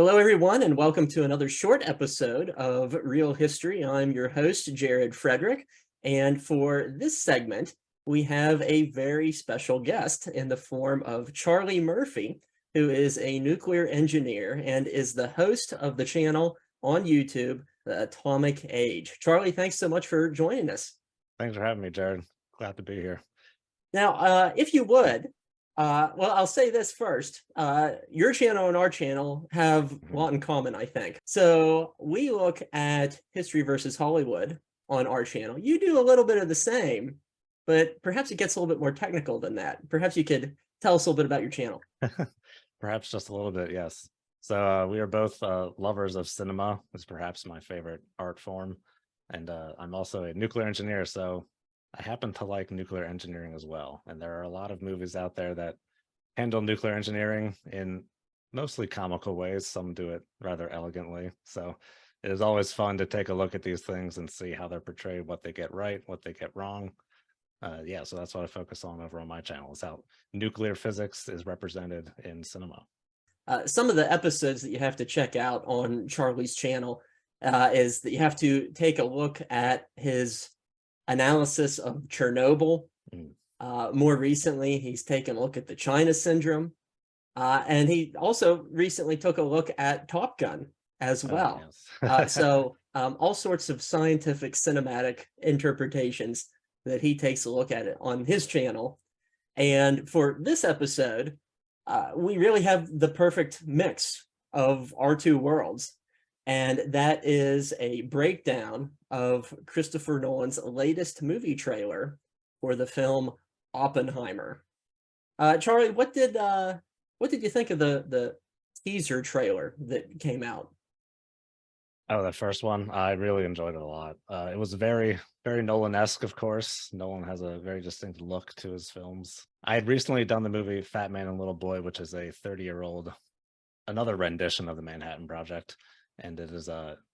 Hello, everyone, and welcome to another short episode of Real History. I'm your host, Jared Frederick, and for this segment, we have a very special guest in the form of Charlie Murphy, who is a nuclear engineer and is the host of the channel on YouTube, The Atomic Age. Charlie, thanks so much for joining us. Thanks for having me, Jared. Glad to be here. Now, if you would, well, I'll say this first. Your channel and our channel have a lot in common, I think. So we look at history versus Hollywood on our channel. You do a little bit of the same, but perhaps it gets a little bit more technical than that. Perhaps you could tell us a little bit about your channel. Perhaps just a little bit, yes. So we are both lovers of cinema. It's perhaps my favorite art form. And I'm also a nuclear engineer, so I happen to like nuclear engineering as well. And there are a lot of movies out there that handle nuclear engineering in mostly comical ways. Some do it rather elegantly. So it is always fun to take a look at these things and see how they're portrayed, what they get right, what they get wrong. So that's what I focus on over on my channel, is how nuclear physics is represented in cinema. Some of the episodes that you have to check out on Charlie's channel is that you have to take a look at his analysis of Chernobyl. More recently, he's taken a look at the China Syndrome. And he also recently took a look at Top Gun as well. Yes. So all sorts of scientific cinematic interpretations that he takes a look at it on his channel. And for this episode, we really have the perfect mix of our two worlds. And that is a breakdown of Christopher Nolan's latest movie trailer for the film Oppenheimer. Charlie, what did you think of the teaser trailer that came out? Oh, the first one, I really enjoyed it a lot. It was very, very Nolan-esque, of course. Nolan has a very distinct look to his films. I had recently done the movie Fat Man and Little Boy, which is a 30-year-old, another rendition of the Manhattan Project. And it is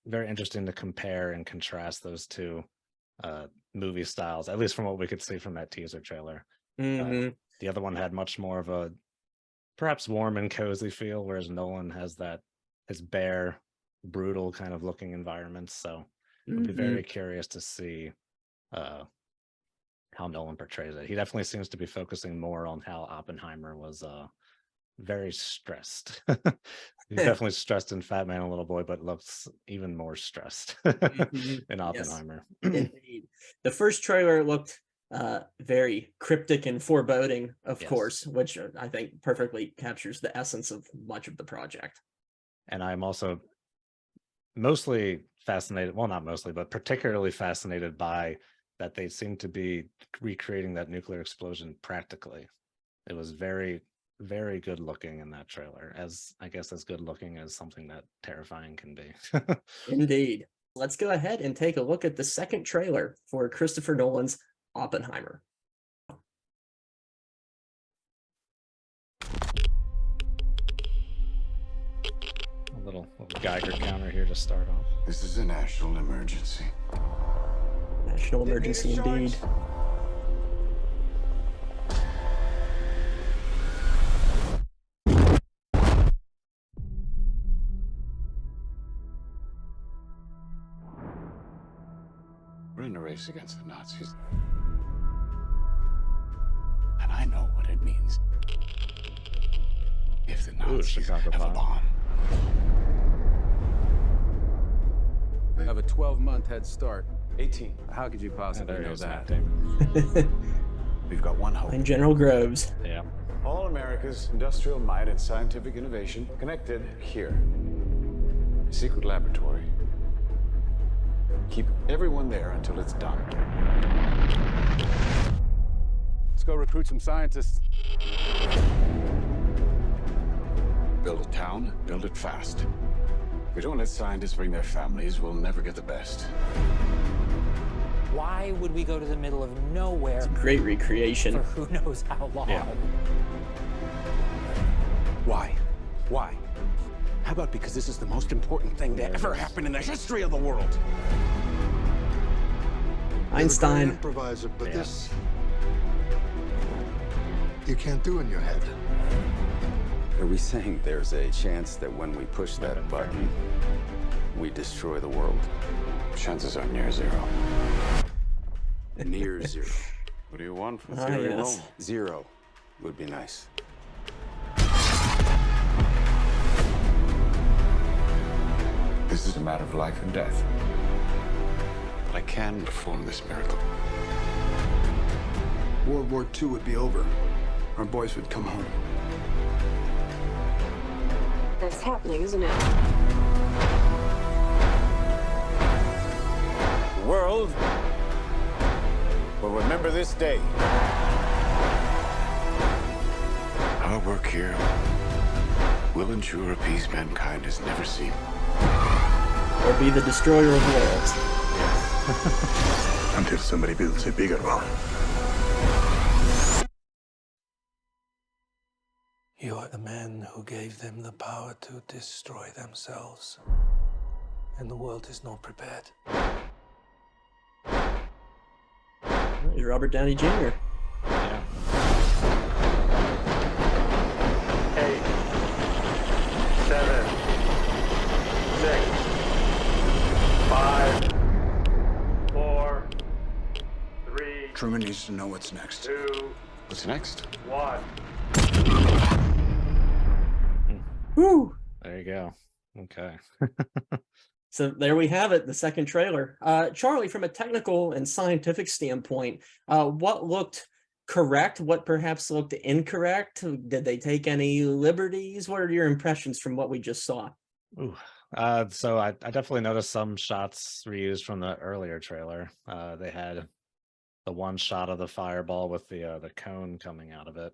very interesting to compare and contrast those two movie styles, at least from what we could see from that teaser trailer. The other one had much more of a perhaps warm and cozy feel, whereas Nolan has his bare, brutal kind of looking environments. So I'd be very curious to see how Nolan portrays it. He definitely seems to be focusing more on how Oppenheimer was very stressed. He's definitely stressed in Fat Man and Little Boy, but looks even more stressed in Oppenheimer. Yes, indeed. The first trailer looked very cryptic and foreboding, of course, which I think perfectly captures the essence of much of the project. And I'm also mostly fascinated, well, not mostly, but particularly fascinated by that they seem to be recreating that nuclear explosion practically. It was very, very good looking in that trailer, as good looking as something that terrifying can be. Indeed. Let's go ahead and take a look at the second trailer for Christopher Nolan's Oppenheimer. A little Geiger counter here to start off. This is a national emergency. National emergency indeed. We're in a race against the Nazis. And I know what it means. If the Nazis have a bomb. We have a 12-month head start. 18. How could you possibly know that? We've got one hope. And General Groves. Yeah. All America's industrial might and scientific innovation connected here. A secret laboratory. Keep everyone there until it's done. Let's go recruit some scientists. Build a town, build it fast. If we don't let scientists bring their families, we'll never get the best. Why would we go to the middle of nowhere? It's a great recreation. For who knows how long? Yeah. Why? Why? How about because this is the most important thing to ever happen in the history of the world? Einstein. Improviser, but this you can't do in your head. Are we saying there's a chance that when we push that button, we destroy the world? Chances are near zero. Near zero. What do you want from Ah, theory yes. alone? Zero would be nice. This is a matter of life and death. But I can perform this miracle. World War II would be over. Our boys would come home. That's happening, isn't it? The world will remember this day. Our work here will ensure a peace mankind has never seen. Or be the destroyer of worlds. Until somebody builds a bigger one. You are the man who gave them the power to destroy themselves. And the world is not prepared. There's Robert Downey Jr. Yeah. 8, 7, 6, 5, 4, 3, Truman needs to know what's next. 2, What's next? 1. Woo! There you go. Okay. So there we have it, the second trailer. Charlie, from a technical and scientific standpoint, what looked correct? What perhaps looked incorrect? Did they take any liberties? What are your impressions from what we just saw? Ooh. So I definitely noticed some shots reused from the earlier trailer. They had the one shot of the fireball with the cone coming out of it.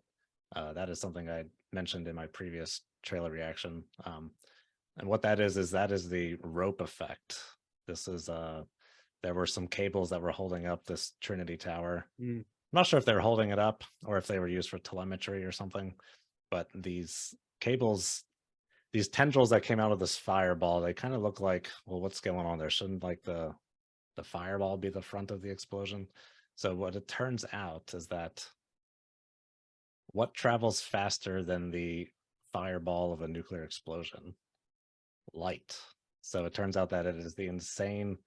That is something I mentioned in my previous trailer reaction. And what that is the rope effect. This is there were some cables that were holding up this Trinity Tower. I'm not sure if they were holding it up or if they were used for telemetry or something, but these cables, these tendrils that came out of this fireball, they kind of look like, well, what's going on there? Shouldn't like the fireball be the front of the explosion? So what it turns out is that what travels faster than the fireball of a nuclear explosion? Light. So it turns out that it is the insane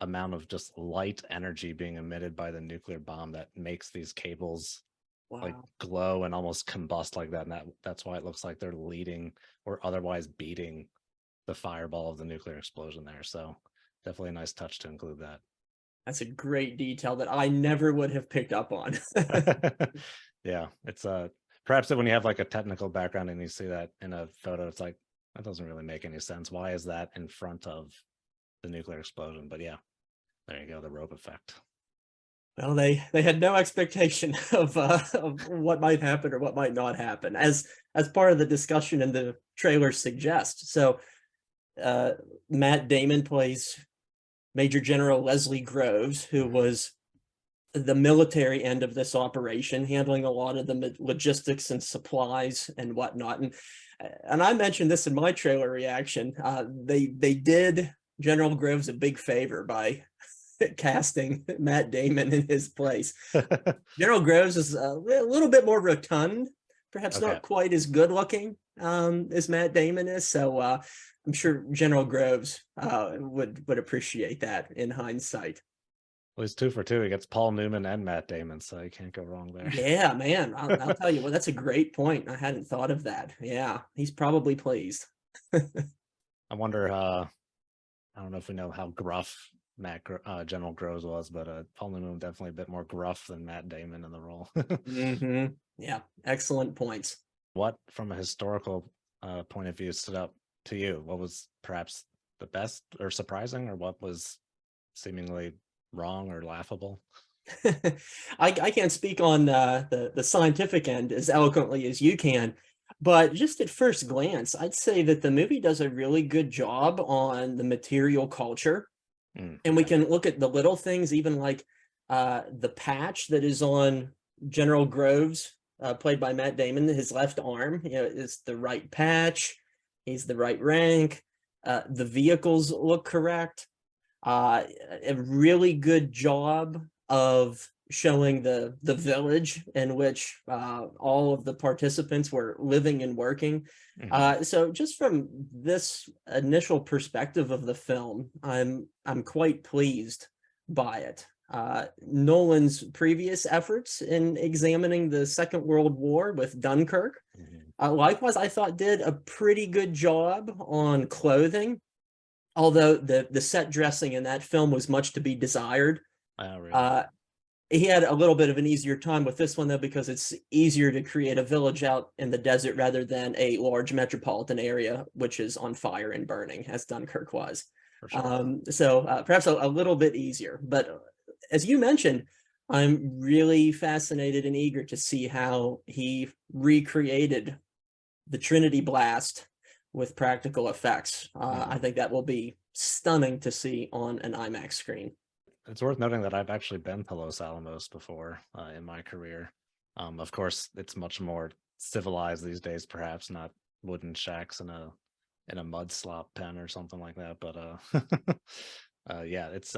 amount of just light energy being emitted by the nuclear bomb that makes these cables like glow and almost combust like that. And that's why it looks like they're leading or otherwise beating the fireball of the nuclear explosion there. So definitely a nice touch to include that. That's a great detail that I never would have picked up on. Yeah, it's perhaps when you have like a technical background and you see that in a photo, it's like, that doesn't really make any sense. Why is that in front of the nuclear explosion? But yeah, there you go, the rope effect. Well, they had no expectation of what might happen or what might not happen, as part of the discussion in the trailer suggests. So Matt Damon plays Major General Leslie Groves, who was the military end of this operation, handling a lot of the logistics and supplies and whatnot. And I mentioned this in my trailer reaction. They did General Groves a big favor by casting Matt Damon in his place. General Groves is a little bit more rotund, perhaps not quite as good looking as Matt Damon is. So I'm sure General Groves would appreciate that in hindsight. Well, he's 2 for 2. He gets Paul Newman and Matt Damon, so you can't go wrong there. Yeah, man. I'll tell you what, that's a great point. I hadn't thought of that. Yeah, he's probably pleased. I wonder, I don't know if we know how gruff General Groves was, but Paul Newman was definitely a bit more gruff than Matt Damon in the role. Yeah, excellent points. What, from a historical point of view, stood up to you? What was perhaps the best or surprising, or what was seemingly wrong or laughable? I can't speak on the scientific end as eloquently as you can, but just at first glance, I'd say that the movie does a really good job on the material culture. And we can look at the little things, even like the patch that is on General Groves, played by Matt Damon, his left arm, is the right patch. He's the right rank. The vehicles look correct. A really good job of showing the village in which all of the participants were living and working. So just from this initial perspective of the film, I'm quite pleased by it. Nolan's previous efforts in examining the Second World War with Dunkirk, likewise, I thought did a pretty good job on clothing, although the set dressing in that film was much to be desired. Really? He had a little bit of an easier time with this one, though, because it's easier to create a village out in the desert rather than a large metropolitan area, which is on fire and burning, as Dunkirk was. For sure. So perhaps a little bit easier. But as you mentioned, I'm really fascinated and eager to see how he recreated the Trinity blast with practical effects. I think that will be stunning to see on an IMAX screen. It's worth noting that I've actually been to Los Alamos before in my career. Of course, it's much more civilized these days, perhaps not wooden shacks in a mud slop pen or something like that. But yeah, it's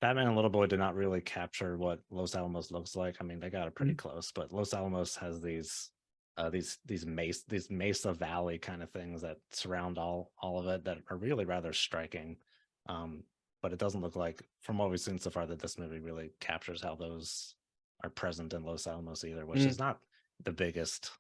Batman and Little Boy did not really capture what Los Alamos looks like. I mean, they got it pretty close, but Los Alamos has these Mesa Valley kind of things that surround all of it that are really rather striking. But it doesn't look like, from what we've seen so far, that this movie really captures how those are present in Los Alamos either, which is not the biggest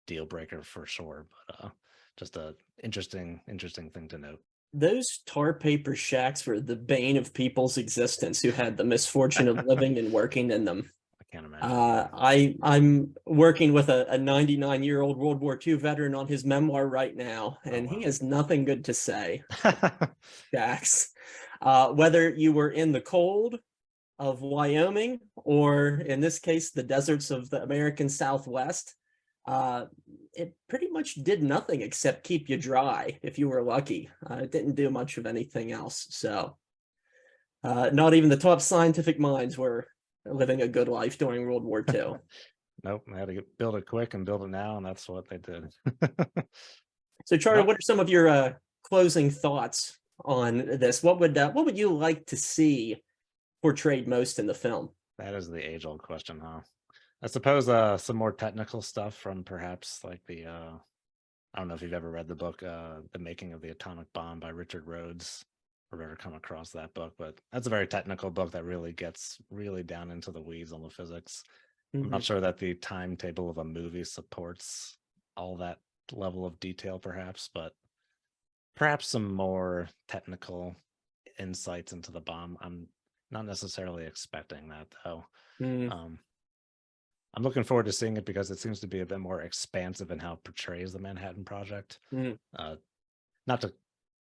deal breaker for sure, but just a interesting thing to note. Those tar paper shacks were the bane of people's existence who had the misfortune of living and working in them. I can't imagine. I'm working with a 99-year-old World War II veteran on his memoir right now, and he has nothing good to say. Shacks. Whether you were in the cold of Wyoming or, in this case, the deserts of the American Southwest, it pretty much did nothing except keep you dry if you were lucky. It didn't do much of anything else. So not even the top scientific minds were living a good life during World War II. Nope, they had to build it quick and build it now, and that's what they did. So, Charlie, what are some of your closing thoughts on this? What would you like to see portrayed most in the film? That is the age-old question, huh? I suppose some more technical stuff from perhaps like the I don't know if you've ever read the book The Making of the Atomic Bomb by Richard Rhodes, or ever come across that book, but that's a very technical book that really gets really down into the weeds on the physics. I'm not sure that the timetable of a movie supports all that level of detail, perhaps, but perhaps some more technical insights into the bomb. I'm not necessarily expecting that, though. I'm looking forward to seeing it because it seems to be a bit more expansive in how it portrays the Manhattan Project. Not to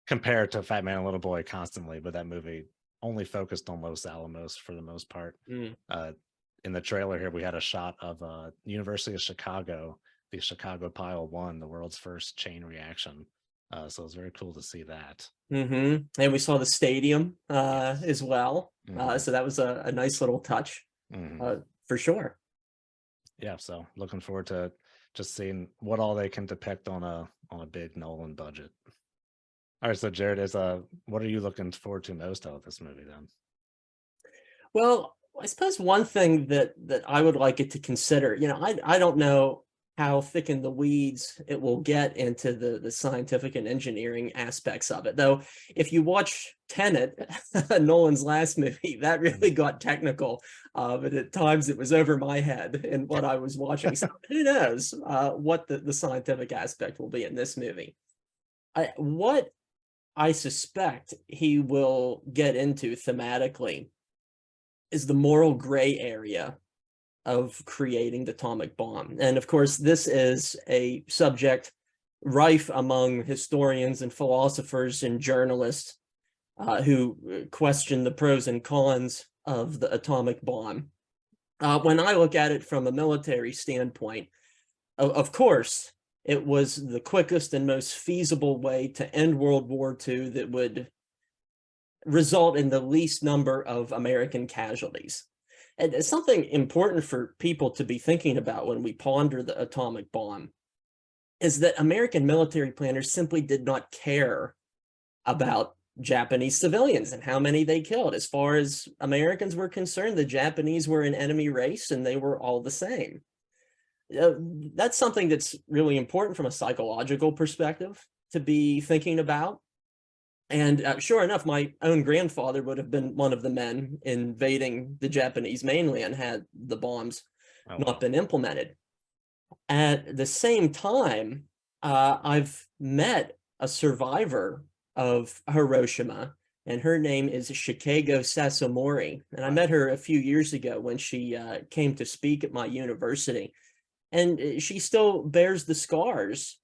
compare to Fat Man and Little Boy constantly, but that movie only focused on Los Alamos for the most part. In the trailer here, we had a shot of University of Chicago, the Chicago Pile 1, the world's first chain reaction. So it was very cool to see that. And we saw the stadium as well. So that was a nice little touch for sure. Yeah, so looking forward to just seeing what all they can depict on a big Nolan budget. All right, so Jared, what are you looking forward to most out of this movie then? Well, I suppose one thing that I would like it to consider, I don't know how thick in the weeds it will get into the scientific and engineering aspects of it. Though, if you watch Tenet, Nolan's last movie, that really got technical, but at times it was over my head in what I was watching. So who knows what the scientific aspect will be in this movie. What I suspect he will get into thematically is the moral gray area of creating the atomic bomb. And of course, this is a subject rife among historians and philosophers and journalists who question the pros and cons of the atomic bomb. When I look at it from a military standpoint, of course, it was the quickest and most feasible way to end World War II that would result in the least number of American casualties. And it's something important for people to be thinking about when we ponder the atomic bomb is that American military planners simply did not care about Japanese civilians and how many they killed. As far as Americans were concerned, the Japanese were an enemy race and they were all the same. That's something that's really important from a psychological perspective to be thinking about. And sure enough, my own grandfather would have been one of the men invading the Japanese mainland had the bombs not been implemented. At the same time, I've met a survivor of Hiroshima, and her name is Shikego Sasomori. And I met her a few years ago when she came to speak at my university. And she still bears the scars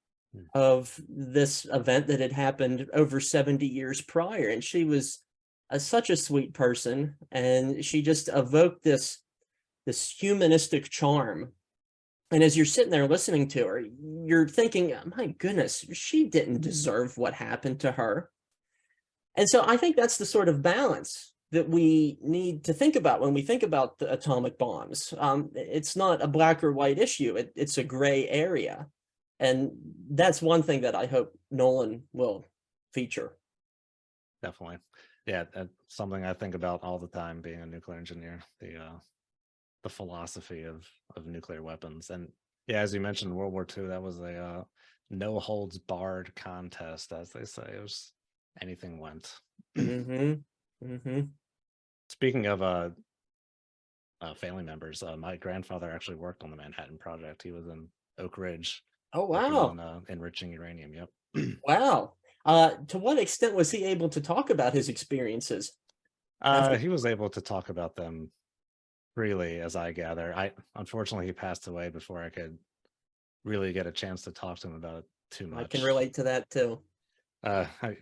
of this event that had happened over 70 years prior. And she was such a sweet person, and she just evoked this humanistic charm. And as you're sitting there listening to her, you're thinking, my goodness, she didn't deserve what happened to her. And so I think that's the sort of balance that we need to think about when we think about the atomic bombs. It's not a black or white issue. It's a gray area. And that's one thing that I hope Nolan will feature. Definitely. Yeah, that's something I think about all the time being a nuclear engineer, the philosophy of nuclear weapons. And yeah, as you mentioned, World War II, that was a no holds barred contest, as they say. It was anything went. Speaking of family members, my grandfather actually worked on the Manhattan Project. He was in Oak Ridge. Oh, wow. On, enriching uranium. Yep. Wow. To what extent was he able to talk about his experiences? He was able to talk about them freely, as I gather. Unfortunately, he passed away before I could really get a chance to talk to him about it too much. I can relate to that too.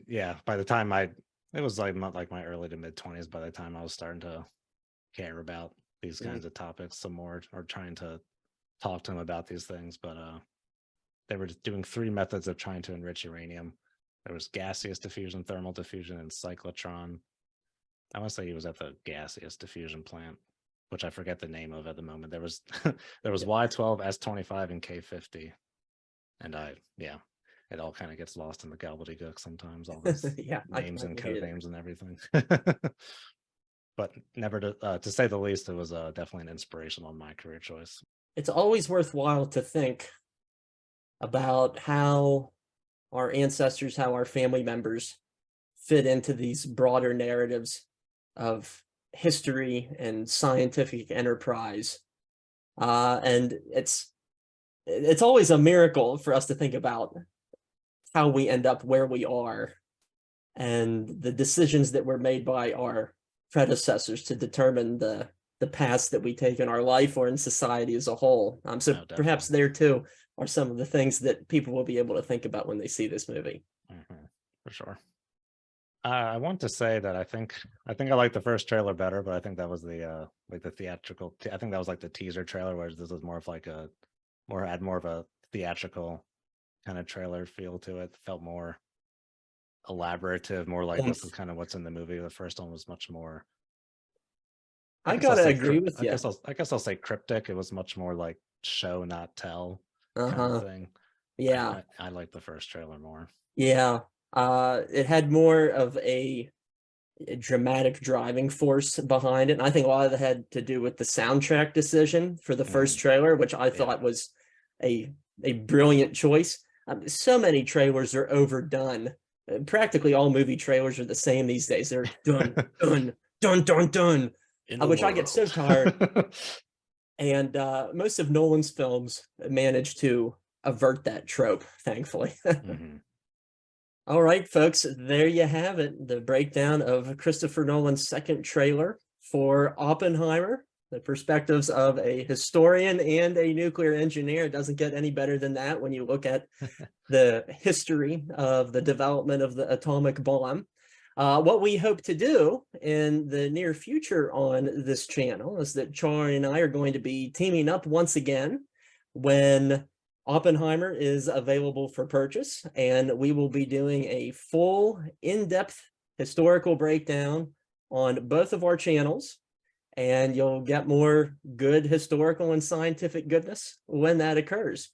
Yeah, by the time it was like not like my early to mid 20s by the time I was starting to care about these kinds of topics some more, or trying to talk to him about these things. But they were just doing 3 methods of trying to enrich uranium. There was gaseous diffusion, thermal diffusion, and cyclotron. I want to say he was at the gaseous diffusion plant, which I forget the name of at the moment. There was Y12, S25, and K50. And it all kind of gets lost in the gobbledygook sometimes, all these names and code names and everything. But never to say the least, it was definitely an inspiration on my career choice. It's always worthwhile to think about how our ancestors, how our family members fit into these broader narratives of history and scientific enterprise. And it's always a miracle for us to think about how we end up where we are and the decisions that were made by our predecessors to determine the paths that we take in our life or in society as a whole. So perhaps there too are some of the things that people will be able to think about when they see this movie. For sure. I want to say that I think I like the first trailer better, but I think that was the theatrical. I think that was like the teaser trailer, whereas this was more of like had more of a theatrical kind of trailer feel to it. Felt more elaborative, more like this is kind of what's in the movie. The first one was much more. I gotta agree with you. I guess I'll say cryptic. It was much more like show, not tell kind of thing. Yeah, I like the first trailer more. Yeah, it had more of a dramatic driving force behind it. And I think a lot of that had to do with the soundtrack decision for the first trailer, which I thought was a brilliant choice. So many trailers are overdone. Practically all movie trailers are the same these days. They're done, done, done, done, done. Which I get so tired. And most of Nolan's films manage to avert that trope, thankfully. All right, folks, there you have it. The breakdown of Christopher Nolan's second trailer for Oppenheimer, the perspectives of a historian and a nuclear engineer. It doesn't get any better than that when you look at the history of the development of the atomic bomb. What we hope to do in the near future on this channel is that Charlie and I are going to be teaming up once again when Oppenheimer is available for purchase, and we will be doing a full in-depth historical breakdown on both of our channels, and you'll get more good historical and scientific goodness when that occurs.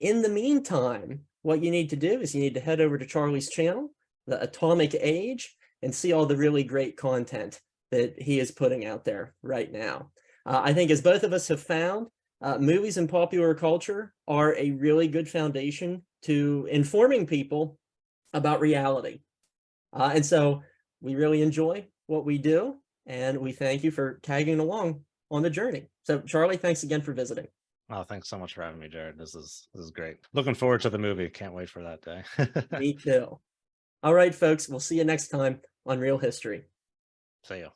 In the meantime, what you need to do is you need to head over to Charlie's channel, The Atomic Age, and see all the really great content that he is putting out there right now. I think, as both of us have found, movies and popular culture are a really good foundation to informing people about reality. And so we really enjoy what we do, and we thank you for tagging along on the journey. So Charlie, thanks again for visiting. Oh, thanks so much for having me, Jared. This is great. Looking forward to the movie. Can't wait for that day. Me too. All right, folks, we'll see you next time on Real History. See ya.